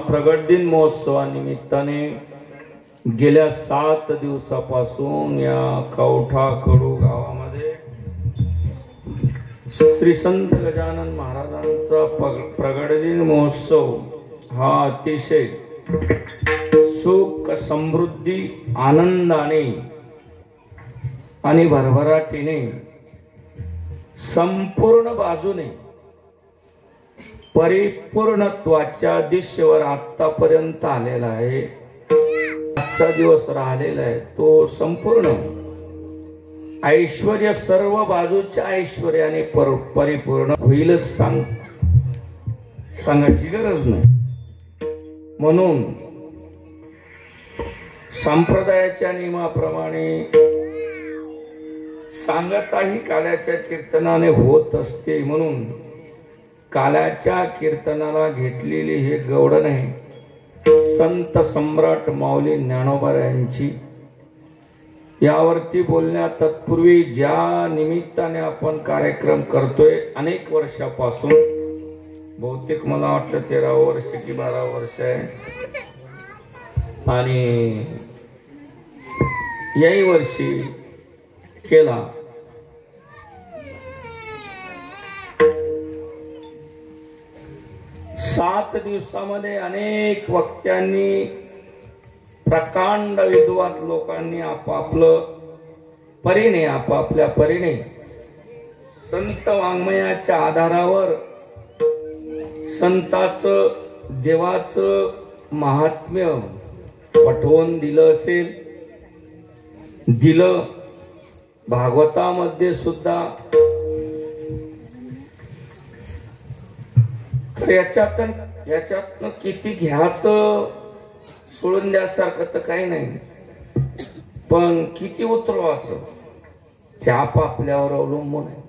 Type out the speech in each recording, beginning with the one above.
प्रगट दिन महोत्सवानिमित्ताने गेल्या 7 दिवसापासून या कवठा कडू गावामध्ये श्री संत गजानन महाराजांचा प्रगट दिन महोत्सव हा अतिशय सुख समृद्धी आनंदाने आणि भरभराटीने संपूर्ण बाजूने परिपूर्णत्वाच्या दिशेवर आतापर्यंत आलेला आहे। आजचा दिवस राहिलेला आहे तो संपूर्ण ऐश्वर्य सर्व बाजूच्या ऐश्वर्याने परिपूर्ण होईल सांगायची गरज नाही। म्हणून संप्रदायाच्या नियमाप्रमाणे सांगताही काल्याच्या कीर्तनाने होत असते। म्हणून काल्याच्या कीर्तनाला घेतलेली हे गौडण आहे संत सम्राट माऊली ज्ञानोबा यांची। यावरती बोलण्या तत्पूर्वी ज्या निमित्ताने आपण कार्यक्रम करतोय अनेक वर्षापासून, बहुतेक मला वाटतं 13 वर्ष की 12 वर्ष आहे, आणि याही वर्षी केला। सात दिवसामध्ये अनेक वक्त्यांनी प्रकांड विद्वान लोकांनी आपापलं परीने आपापल्या परीने संत वाङ्मयाच्या आधारावर संताचं देवाचं महात्म्य पठवून दिलं असेल, दिलं। भागवतामध्ये सुद्धा तर याच्यातनं किती घ्यायचं सोडून द्यासारखं तर काही नाही, पण किती उतरवायचं ते आपापल्यावर अवलंबून आहे।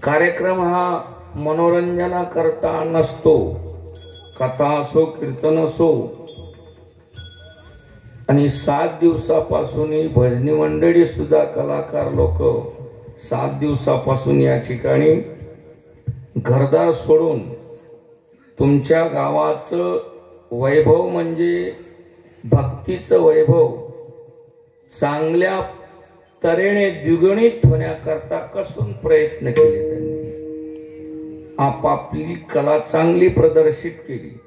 कार्यक्रम हा मनोरंजना करता नसतो, कथा असो कीर्तन असो। आणि 7 दिवसापासून ही भजनी मंडळी सुद्धा कलाकार लोक 7 दिवसापासून या ठिकाणी घरदार सोडून तुमच्या गावाचं वैभव म्हणजे भक्तीचं वैभव चांगल्या तऱ्हेने द्विगुणित होण्याकरता कसून प्रयत्न केले। त्यांनी आपापली कला चांगली प्रदर्शित केली।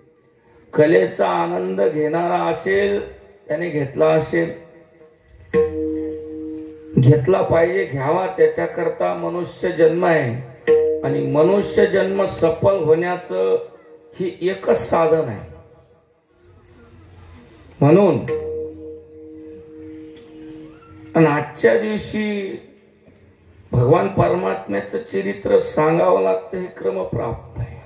कलेचा आनंद घेणारा असेल त्याने घेतला असेल, घेतला पाहिजे, घ्यावा। त्याच्याकरता मनुष्य जन्म आहे आणि मनुष्य जन्म सफल होण्याचं ही एकच साधन आहे। म्हणून आजच्या दिवशी भगवान परमात्म्याचं चरित्र सांगावं लागतं, हे क्रमप्राप्त आहे।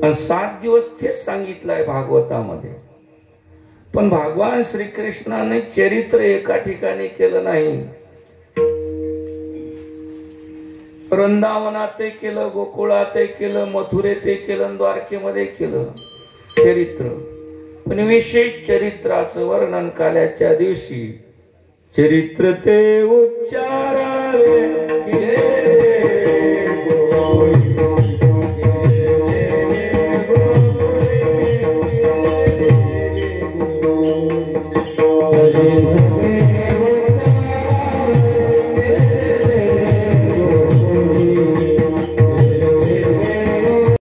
आणि 7 दिवस तेच सांगितलं आहे भागवतामध्ये। पण भगवान श्रीकृष्णाने चरित्र एका ठिकाणी केलं नाही, वृंदावनातही केलं, गोकुळातही केलं, मथुरेतही केलं, द्वारकेमध्ये केलं चरित्र। पण विशेष चरित्राचं वर्णन काल्याच्या दिवशी चरित्र ते उच्चारावे